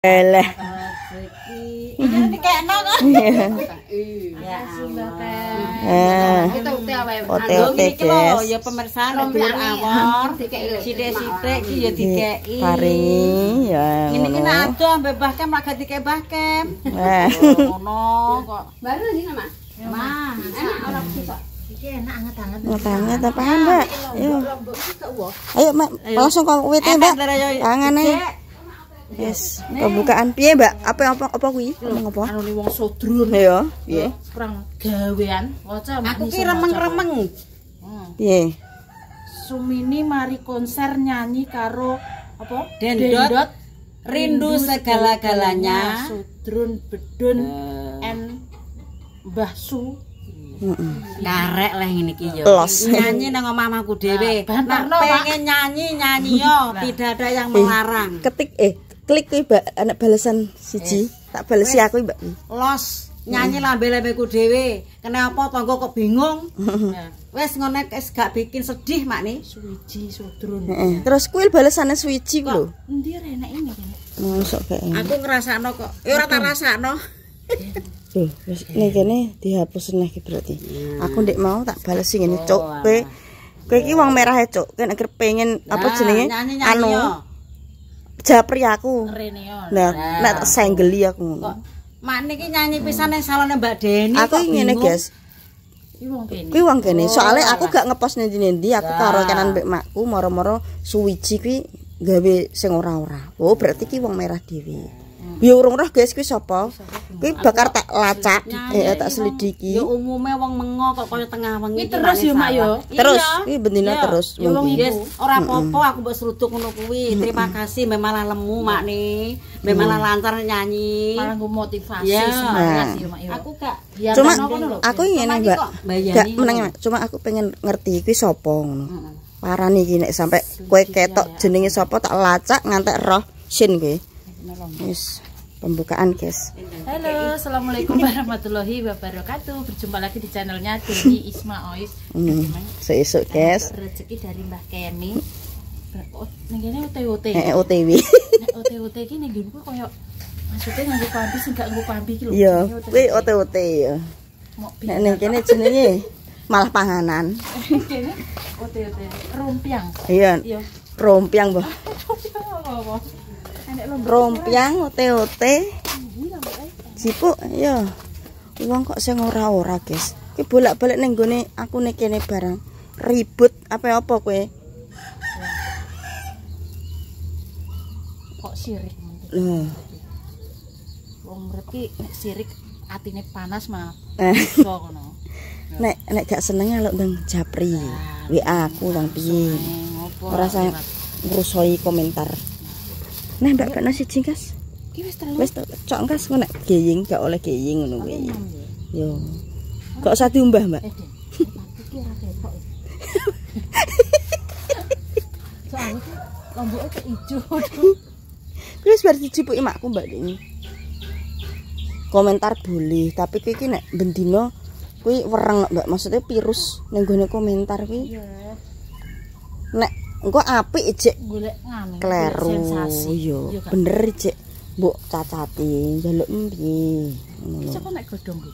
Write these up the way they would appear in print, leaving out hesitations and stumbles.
Eleh. Ini dikekno kok. Ya ote-ote guys. Ya pemirsa dulur awor, sithik-sithik iki ya dikeki. Paringi ya. Ngene iki nek ado ambek Mbah Kem rak dikek Mbah Kem. Ngono kok. Baru iki Mas. Mas, enak ora bisa. Iki enak anget-anget. Anget-anget apa Mbak? Ayo. Ayo Mbak, langsung kok wite Mbak. Tangane. Yes, pembukaan piye Mbak? Apa kuwi? Ngomong apa? Anu wong sodrun. Ya, piye? Kurang gawean. Aku ki remeng-remeng. Piye? Sumini mari konser nyanyi karo apa? Dendot rindu segala-galanya. Sodrun bedun en Mbah Su. Karek lah ngene iki ya. Nyanyi nang omahku dhewe. Nek pengen nyanyi yo, tidak ada yang melarang. Ketik klik kuwi Mbak, anak balesan siji. Tak balesi aku Mbak. Los nyanyi lambe-lambeku dhewe. Kenapa tangga kok bingung? Wes ngene wis gak bikin sedih makne. Suwiji sudrun. Terus kuwi balesane suwiji ku lho. Endi renek ini kene? Mosok kae. Aku ngrasakno kok. Ya ora tak rasakno. Tuh, wis kene dihapus neh iki berarti. Aku ndek mau tak balesi ngene, Cuk. Kowe iki wong merah e, Cuk. Nek pengen apa jenenge? Anu. Japri aku. Nah, nek tak senggeli aku ngono. Mak niki nyanyi pisan ning salone Mbak Deni. Aku ngene, guys. Kuwi wong kene. Soale aku gak ngepost nendi-nendi, aku karo kanan mbek makku moro-moro suwiji kuwi gawe sing ora-ora. Oh, berarti ki wong merah dhewe. Ya urung roh guys, kuwi sapa? Kuwi bakar tak lacak, tak selidiki. Ya umume wong mengo kok kaya tengah wengi terus ya Mak yo. Terus kuwi bendina terus. Ya wong iki ora apa-apa aku mbok sruduk ngono kuwi. Terima kasih memang lemu makne. Memang lancar nyanyi. Malah nggo motivasi semangat ya Mak yo. Aku gak cuma aku ngene Mbak. Gak meneng cuma aku pengen ngerti kuwi sapa ngono. Parani iki nek sampe kowe ketok jenenge sapa tak lacak ngantek roh sin kowe. Wis pembukaan guys. Halo, assalamualaikum warahmatullahi wabarakatuh. Berjumpa lagi di channelnya Deni Isma Ois. Seesuk guys. Rezeki dari Mbah Kemi. Ning kene OTW. OTW. Nek OTW iki ning nggonku koyo maksudnya nganggo pampi sing gak nggo pampi iki lho. Iya, kuwi OTW ya. Nek ning kene jenenge malah panganan. Kene OTW rompiang. Iya. Rompiang, Mbah. Apa? Rompiang ote-ote jipuk ya wong kok sing ora-ora guys ki bolak-balik ning gone aku nek kene barang ribut apa kowe kok sirik lho wong mriki nek sirik atine panas mah iso ngono nek gak seneng lho ndang japri WA aku nang piye ora usah ngrusoi komentar. Nah, Mbak Bakno siji, Kas. Ki wis telu. Wis cok Kas ngono nek geying gak oleh geying ngono kuwi. Yo. Kok usah diumbah, Mbak. Iki ora ketok. Soale lomboke kok ijo. Kuwi wis bar dijipuki makku, Mbak ini. Komentar boleh, tapi kuwi iki nek bendina kuwi wereng, Mbak. Maksudnya virus ning gone komentar kuwi. Iya. Nek engko apik ijek golek nganu kleru yo bener ijek mbok cacati njaluk piye ngono sapa nek godhong kuwi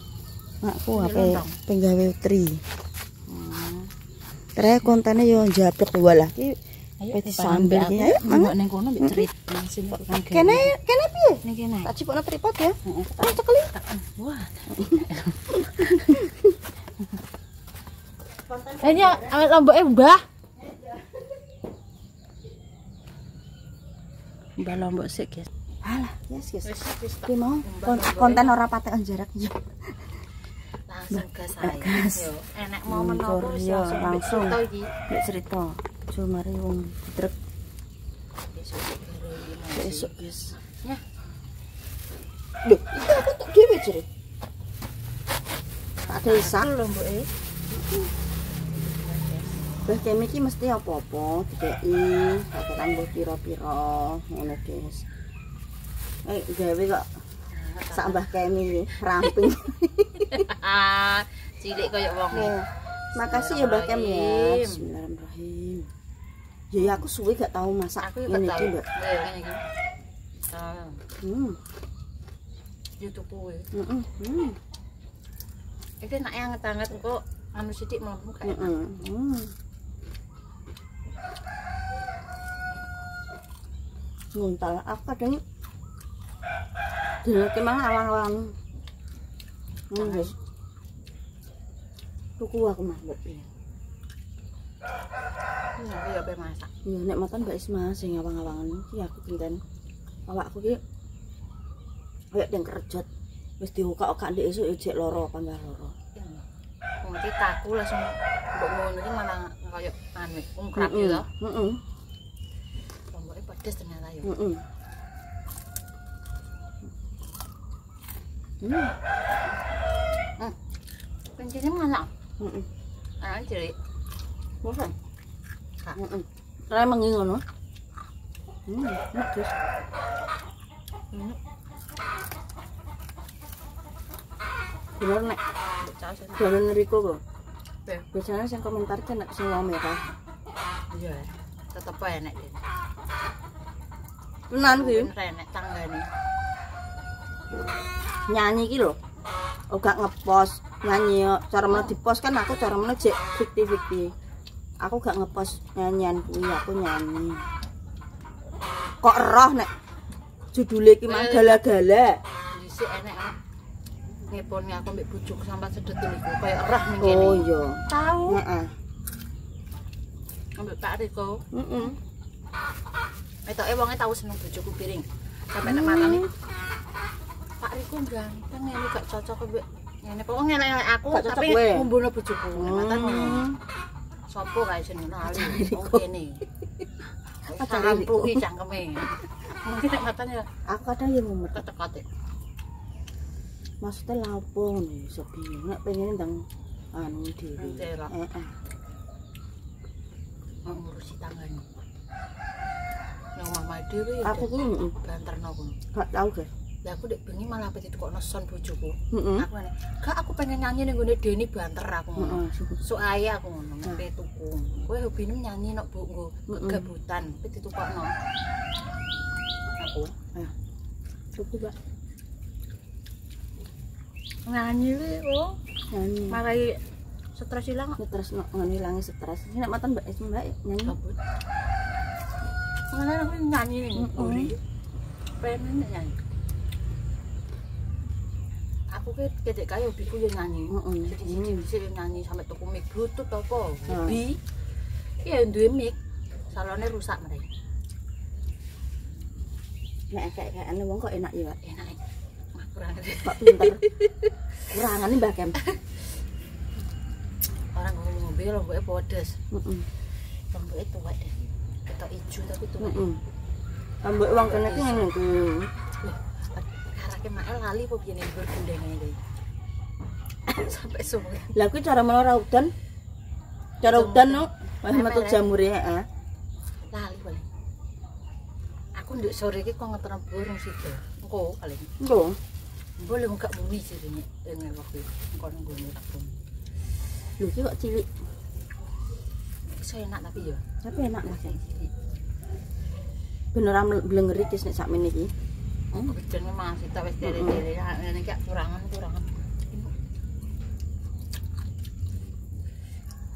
aku ape penggawe tri Tere kontene yo njablek walah iki ayo sambil iki ayo mangga ning kono mbek cerit sini kene piye ning kene tak cipokno tripod ya tak cekeli wah kayaknya awet lomboke Mbah Mbak Lombok sik, guys. Alah, yes. Ki mau konten ora patek jarak yo. Langsung gas ae. Enek mau menapa langsung iki cerita. Jo mari wong drek. Besok guys. Ya. Lho, aku tak dhewe jere. Tak desa lomboke. Mbah Kemi iki mesti apa-apa dikeki paketan mbok pira-pira ngono guys. Gawe kok sak Mbah Kemi iki ramping. Cilik koyo wong. Makasih ya Mbah Kemi ya. Bismillahirrahmanirrahim. Ya aku suwe gak tahu masak ngene iki, Mbak. Ngene iki. YouTube kuwi. Heeh. Iki nek anget-anget engko anu sithik mlebu kae. Nguntal aku kadang dene mang awang-awang. Wis. Tuku aku mah mbok piye. Iya, pe masak. Ya nek matan Mbak Isma sing awang-awangan iki aku pinten. Awakku ki kayak yang kerjot wis diukak-ukak ndek esuk jek lara panggah lara. Wong iki kaku langsung mbok ngono iki malah koyo anu ungkrap yo to. Heeh. Lomboke pedes ternyata yo. Heeh. Kencine masak. Heeh. Ah, cilik. Bosan. Kak. Heeh. Saya mengi ngono. Bagus. Bener nek jalan Riko kok. Biasanya yang komentar kan nek sing wong merah. Iya. Tetep ae nek. Tenan ki. Renek tanggane. Nyanyi ki lho. Ora ngepost nyanyi cara meneh dipost kan aku cara meneh jek fiktif. Aku gak ngepost nyanyian kuwi, aku nyanyi. Kok roh nek judule ki mah gala-gala. Dhisik enek ngepone aku mbek bojoku sampai sedetul iku koyo roh ning kene. Oh iya. Tahu. Heeh. Ambek Pak Riko. Heeh. Etoke wonge tau seneng bojoku piring. Sampai nek matane Pak Riko ganteng ngene gak cocok mbek ngene. Kok ngene aku tapi ngumbuno bojoku. Matan ngono. Sopo kae jenenge lali. Wong kene. Pacaran kuwi cangkeme. Mungkin nek matane Aku kadang ya mumet. ketek-ketek. Maksudnya lapo nih sepi. Nek pengen ndang anu dhewe. Heeh. Ngurusi tanggane. Nang mama dhewe Aku ku banterno ku. gak tau, guys. Lah aku ndek bengi malah peti tukokno son bojoku. Heeh. Aku ngene, "Gak aku pengen nyanyi ning gone Deni banter aku ngono." Heeh. Sok ae aku ngono ngepe tuku. Kowe hobine nyanyi nek mbok nggo gabutan peti tukokno. Aku. Cukup, Pak. Nyanyi kuwi oh, Nyanyi. marai stres ilang. Stres ngono ilange stres. Nek matan Mbak Isma nyanyi. Gabut. Mana aku nyanyi ning uri. Pengen nyanyi. Aku ke kedek kaya hobiku yo nyanyi. Siji-siji nyanyi sampai tuku mic Bluetooth apa. Hobi. Ya duwe mic. Salone rusak mereka. Nek kayak ane wong kok enak ya, Pak. Enak. Wah, kurang. Kok pinter. Kurangane Mbah Kem. Orang ngombe lomboke podes. Heeh. Lomboke tuwek deh. Ketok ijo tapi tuwek. Heeh. Ambek wong kene ki ngene ku. Karake mael lali apa biyen berbundengane iki. Sampai suwe. Lah kuwi cara menora udan. Cara udan no, wis metu jamure, heeh. Lali paling. Aku nduk sore iki kok ngetren burung sido. Engko paling. Engko. Boleh enggak muni sih ini dengan waktu engko nunggu aku. Lho ki kok cilik. Saya enak tapi ya. Tapi enak Mas. Beneran blenger iki nek sakmene iki. Kebetulan memang kita wis dere-dere ngene iki kurangan.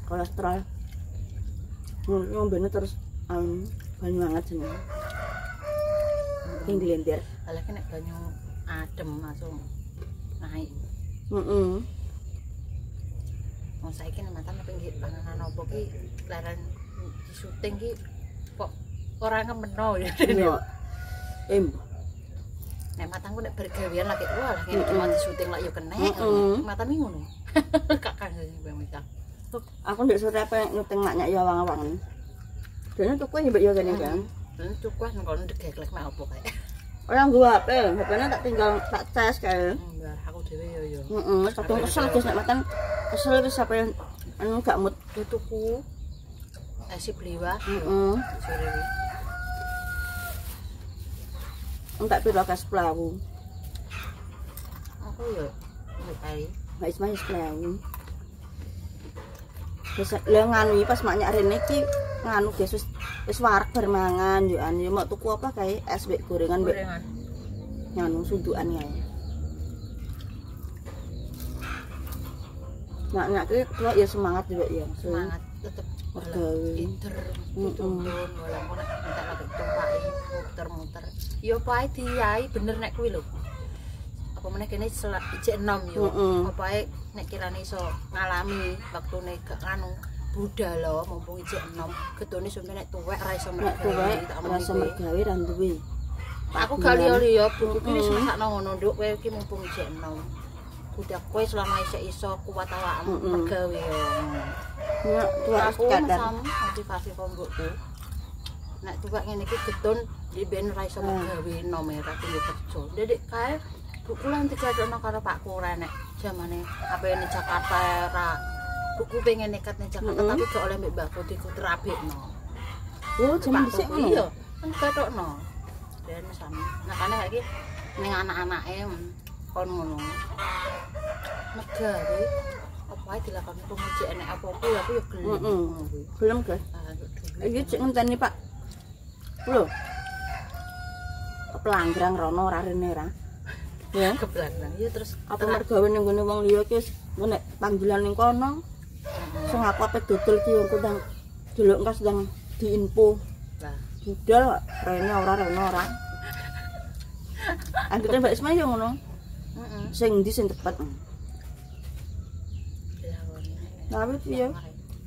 Kolesterol. Ngombene terus banyu hangat jenenge. Sing dilender. Lah nek banyu adem langsung naik. Heeh. Wong saiki nek matan pinggir panganan opo ki leren di syuting ki kok ora kemeno ya. Iya. Nek matangku nek bergawean lagi wah lah kene cuma di syuting lak yo kena. Matan iki ngono. Kakak sing bang. Aku ndek sore apa nyuting maknya ya awang-awangan. Dene tuku ya mbak ya kene kan. Dan cukup nang kono degeklek mek opo kae. Ora nggo HP, HP-ne tak tinggal tak cas kae. Enggak, aku dhewe yo. Heeh, wis kadung kesel Gus nek matan kesel wis sampe anu gak mood Tuku esi bliwah. Heeh. Sore iki. Entak piro kas plawu. Aku yo nek kali. Mbak Isma wis plawu. Wis lha nganu iki pas maknya rene iki nganu guys wis warak bar mangan yo anu mau tuku apa kae es mbek gorengan mbek. Nganu sundukan ya. Nak ki tuwa ya semangat juga ya. Semangat tetep mergawe. Pinter. Dituntun walaupun nek entek lagi tumpaki muter-muter. Ya pae diai bener nek kuwi lho. Apa meneh kene ijek enom yo. Apa ae nek kirane iso ngalami waktune gak anu Buddha lho mumpung ijek enom gedone sampe nek tuwek ra iso mergawe tak rasa mergawe ra duwe. Aku gak liya-liya buku iki wis masakno ngono nduk kowe iki mumpung ijek enom. Buddha kowe selama isih iso kuat awakmu mergawe yo. Nek tuwek Aku kadar motivasi kombokku. Nek tuwek ngene iki gedon di ben ra iso mergawe enom ra tinggo kerja. Dedek kae buku lan digadokno karo Pakku renek jamane apene Jakarta ra buku pengen nekat ning Jakarta tapi gak oleh mbek mbakku dikuterabekno. Oh, jaman dhisik ngono. Iya, kan gadokno. Dan sami. Makane saiki ning anak-anake kon ngono. Mergawe apa ae dilakoni pemujik enek apa-apa ya aku ya gelem ngono kuwi. Gelem, Guys. Iki cek ngenteni Pak. Lho. Pelanggrang rono ora rene ora. Ya, Kebelakang. Ya terus apa mergawe ning gone wong liya ki nek panggilan ning kono. Sing aku ape dodol ki yo ndang delok engko sedang diinfo. lah Budal rene ora. Anggere Mbak Isma yo ngono. Sing ndi sing tepat. Tapi piye?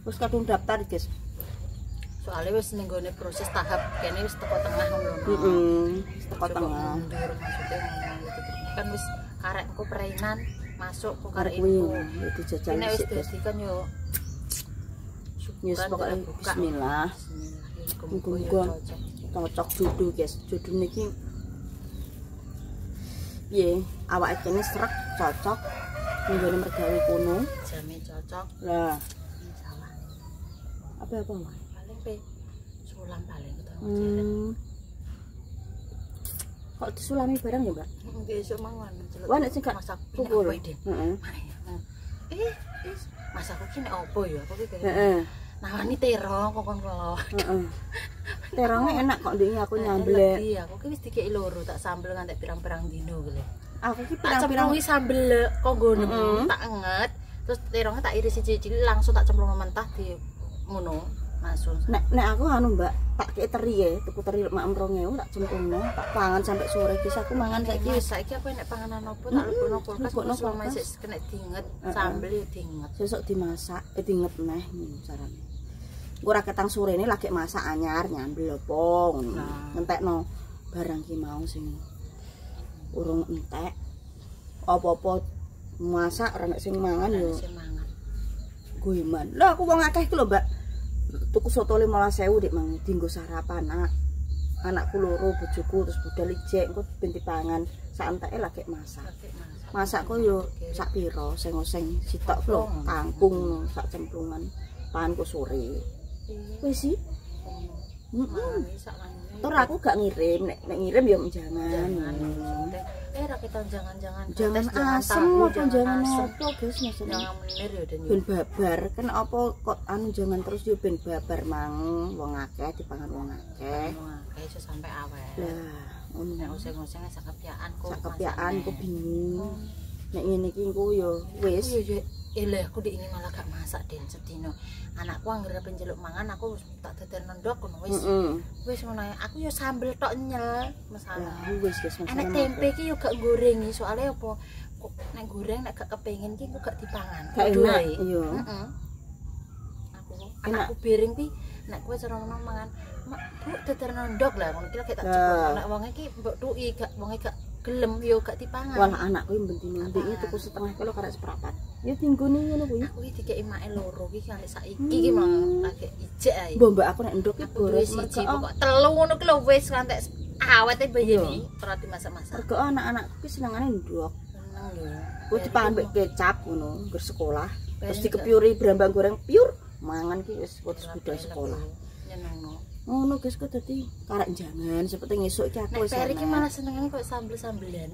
Wis kadung daftar, Guys. soalnya wis ning gone proses tahap kene wis teko tengah ngono. Wis teko tengah. Mundur maksudnya ngono gitu. Kan wis karek engko perainan masuk kok karek Kuwi info. itu jajan Nek wis sik, Guys. dadi kan yo Yes, pokoknya bismillah. Muga-muga cocok jodoh, Guys. Jodoh niki piye? Awake kene srek cocok nggone mergawe kono. jame cocok. Lah, Salah. apa wae? Paling pe sulam paling ketemu. Kok disulami barang ya, Mbak? Besok mangan. Wah, nek sing gak masak pukul. Heeh. Masak iki nek opo ya? Aku ki kaya Heeh. nawani terong kokon kelo. Heeh. Terongnya enak kok ndek aku nyambel. Iya, aku ki wis dikeki loro tak sambel ngantek pirang-pirang dino kuwi. Aku ki Tak pirang-pirang cemplungi sambel kok nggono tak enget. Terus terongnya tak iris siji-siji langsung tak cemplung mentah di ngono langsung. nek aku anu Mbak, tak kei teri ya, tuku teri mak 2000 tak cemplungno, tak pangan sampai sore ki aku mangan Saiki aku nek panganan opo tak lebono kulkas selama isih kena diinget sambel yo diinget. Sesuk dimasak, diinget neh ngono carane. Engko ora ketang sorene lagi masak anyar nyambel opo ngono. Ngentekno barang ki mau sing urung entek. Apa-apa masak ora nek sing mangan yo Semangat. goeman. Lah aku wong akeh ki lho, Mbak. Tuku soto 15.000 dik mang dienggo sarapan anakku loro bojoku terus budal ijek engko ben dipangan sak enteke lagi masak. Masakku yo sak pira seng-seng sitok lho kangkung sak cemplungan panganku sore. Wis sih. Tur aku gak ngirim, nek ngirim ya jangan. Ra kita jangan-jangan Asem apa jangan apa guys maksudnya. jangan menir ya den. Ben babar kan apa kok anu jangan terus yo ben babar mang wong akeh dipangan wong akeh. Kayak iso sampai awet. Lah ngono Nek useng-useng sakepyaan kok. sakepyaan ku bingung. Nek ngene iki engko yo wis. Iya ya, aku di ini malah gak masak den sedino. Anakku anggere penjeluk mangan aku tak dadar nendok ngono wis. Wis ngono ae. Aku yo sambel tok nyel masalah. Lah wis guys masalah. Enek tempe ki yo gak gorengi soalnya apa kok nek goreng nek gak kepengin ki gak dipangan. Gak enak iya. Heeh. Anakku piring ki nek kowe cara ngono mangan, "Mak, Bu, dadar nendok lah." Ngono ki lagi tak cepet. Nek wonge ki mbok tuki gak wonge gak gelem yo gak dipangan. Walah anakku yang bentine ndekne tuku setengah kilo karek seprapat. Ya tinggone ngono kuwi. Aku iki dikeki make loro ki kanthi saiki ki mang lagi ijek ae. Mbok aku nek nduk ki Aku duwe boros siji mergo pokok telu ngono ki lho wis kanthi awete bayeni ora dimasak-masak. mergo anak-anakku ki senengane nduk. Seneng lho. Ku dipangan mbek kecap ngono ngger sekolah. Terus dikepiuri brambang goreng pure mangan ki wis budal sekolah. Nyenengno. Ngono guys kok dadi karek jangan seperti ngesuk iki aku Nek wis. Peri ki malah senengane kok sambel-sambelan.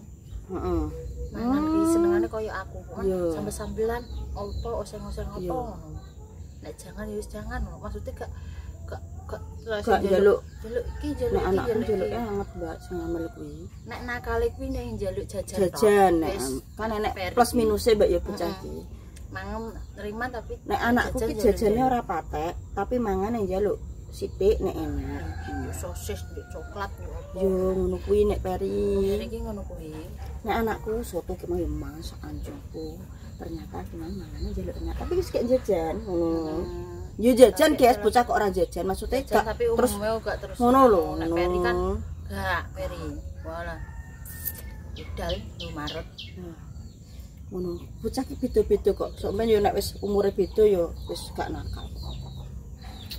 Heeh. Mangan ki senengane koyo aku kok. Iya. Sambel-sambelan opo oseng-oseng opo ngono. Nek jangan ya wis jangan lho. Maksudnya gak Gak njaluk. Jaluk iki jaluk Nek iki anakku jaluk njaluk iki. anget Mbak sing ngamel kuwi. Nek nakale kuwi nek njaluk jajan. Jajan tok. nek Wis, kan enek Peri. plus minusnya Mbak ya bocah iki. Mangem nerima tapi Nek anakku ki jajane ora patek, tapi mangan yang njaluk sithik nek enak. sosis ndek coklat opo. Yo ngono kuwi nek Peri. Iki ngono kuwi. Nek anakku soto ki mau masak anjungku. Ternyata gimana mangan njaluk enak, tapi wis gak jajan ngono. Yo jajan guys, bocah kok ora jajan, maksudnya Jajan, gak tapi terus umumnya gak terus ngono lho. Nek Peri kan gak Peri. Wala. Idal lu Maret. Ngono. Bocah ki beda-beda kok. Sampeyan yo nek wis umure beda yo wis gak nakal.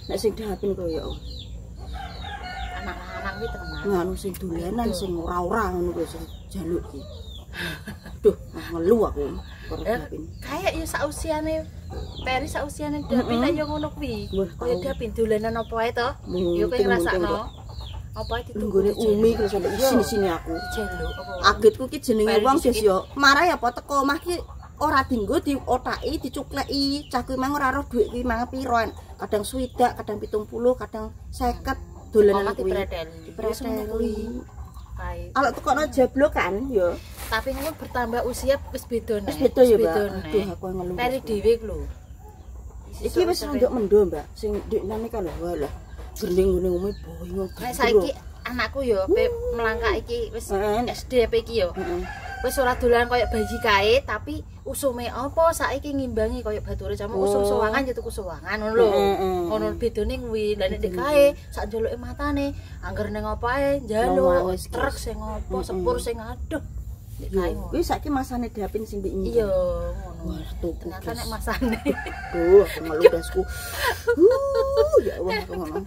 Nek sing dihapin koyo Anak-anak kuwi tenan. nganu sing dolanan sing ora-ora ngono kuwi sing jaluk ki. Duh, ngelu aku karo dihapin. Kayak yo sausiane Peri sausiane Dapin ayo ngono kuwi. Koyo Dapin dolanan apa ae to? Yo kowe ngrasakno. Apa ae Tunggone Umi terus sampe sini-sini aku. Jaluk apa? Agetku ki jenenge wong wis yo marah ya apa teko omah ki ora dienggo diotaki dicukleki cah kuwi mang ora roh dhuwit kuwi mang piro kadang 20 kadang 70 kadang 50 dolanan kuwi dipreteli Kae. kalau tekono jablokan yo Tapi ngono bertambah usia wis beda nek. wis beda ya Mbak aduh aku ngeluh Peri dhewe ku lho. iki wis rondok mendo Mbak sing ndekne kan lho walah gending ngene Umi boyo Nek saiki anakku yo melangkah iki wis SD apa iki yo. Wis ora dolan koyo bayi kae tapi usume apa saiki ngimbangi koyo bature jamu usum suwangan ya tuku suwangan ngono lho. Ngono bedone kuwi. Lah nek kae sak njoluke matane angger ning apa ae njaluk truk sing apa sepur sing aduh. Nek kae ngono. kuwi saiki masane Dapin sing mbek Iya ngono. wah tuku Ternyata nek masane duh aku ngeluh dasku ya Allah aku ngomong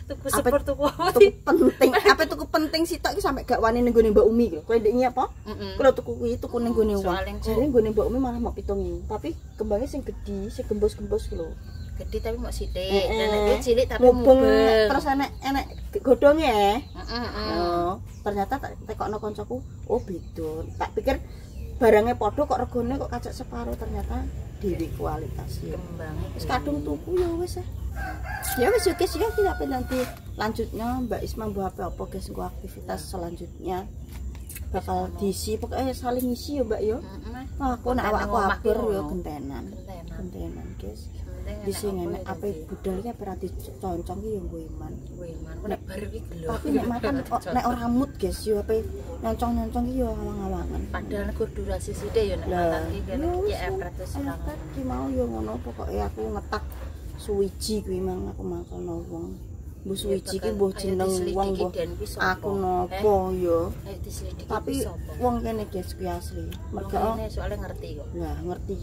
tuku sepur tuku apa tuku penting apa tuku penting sitok iki sampe gak wani ning gone Mbak Umi lho kowe ndekne apa kalau tuku kuwi tuku ning gone wong jare nggone Mbak Umi malah mau 7.000 tapi kembangnya sing gedhi sing gembos-gembos lho gede tapi mau sithik dan nek cilik tapi mubeng mubeng terus enek godhonge oh ternyata tak tekokno kancaku oh beda tak pikir barangnya padha kok regane kok kacak separo ternyata dhewe kualitas ya kembang wis kadung tuku ya wis ya wis oke sih tapi nanti lanjutnya Mbak Isma mbah apa guys nggo aktivitas selanjutnya bakal diisi pokoknya saling ngisi ya Mbak yo aku nek awakku akur ya gentenan guys di sing enek ape budal iki ora diconcong ki ya nggo iman nek baru iki gelo tapi nek makan nek ora mood guys yo ape nyoncong-nyoncong ki yo awang-awangan padahal kur durasi sithik ya nek makan iki kene ya epret terus ki mau yo ngono pokoke aku ngetak suwiji kuwi mang aku makono wong mbuh suwiji ki mbuh jeneng wong mbuh aku nopo yo tapi wong kene guys kuwi asli mergo soalnya ngerti kok lah ngerti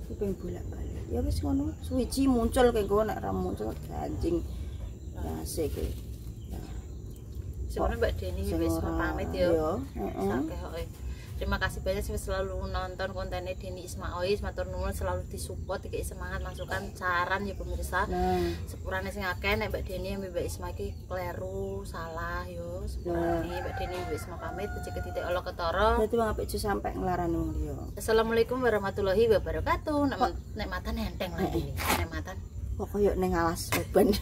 iki pengen bolak-balik ya wis ngono suwiji muncul kayak gue nek ra muncul anjing asik iki sebenarnya Mbak Deni wis pamit yo sakeh terima kasih banyak sudah selalu nonton kontennya Deni Ismaois matur nuwun selalu disupport dikei semangat masukan saran ya pemirsa sepurane sing akeh nek Mbak Deni Mbak Isma iki kleru salah yo sepurane Mbak Deni Mbak Isma pamit becik titik Allah ketara dadi wong apik sampe nglarani wong liya Assalamualaikum warahmatullahi wabarakatuh nek matan enteng lagi nek matan kok koyo ning alas beban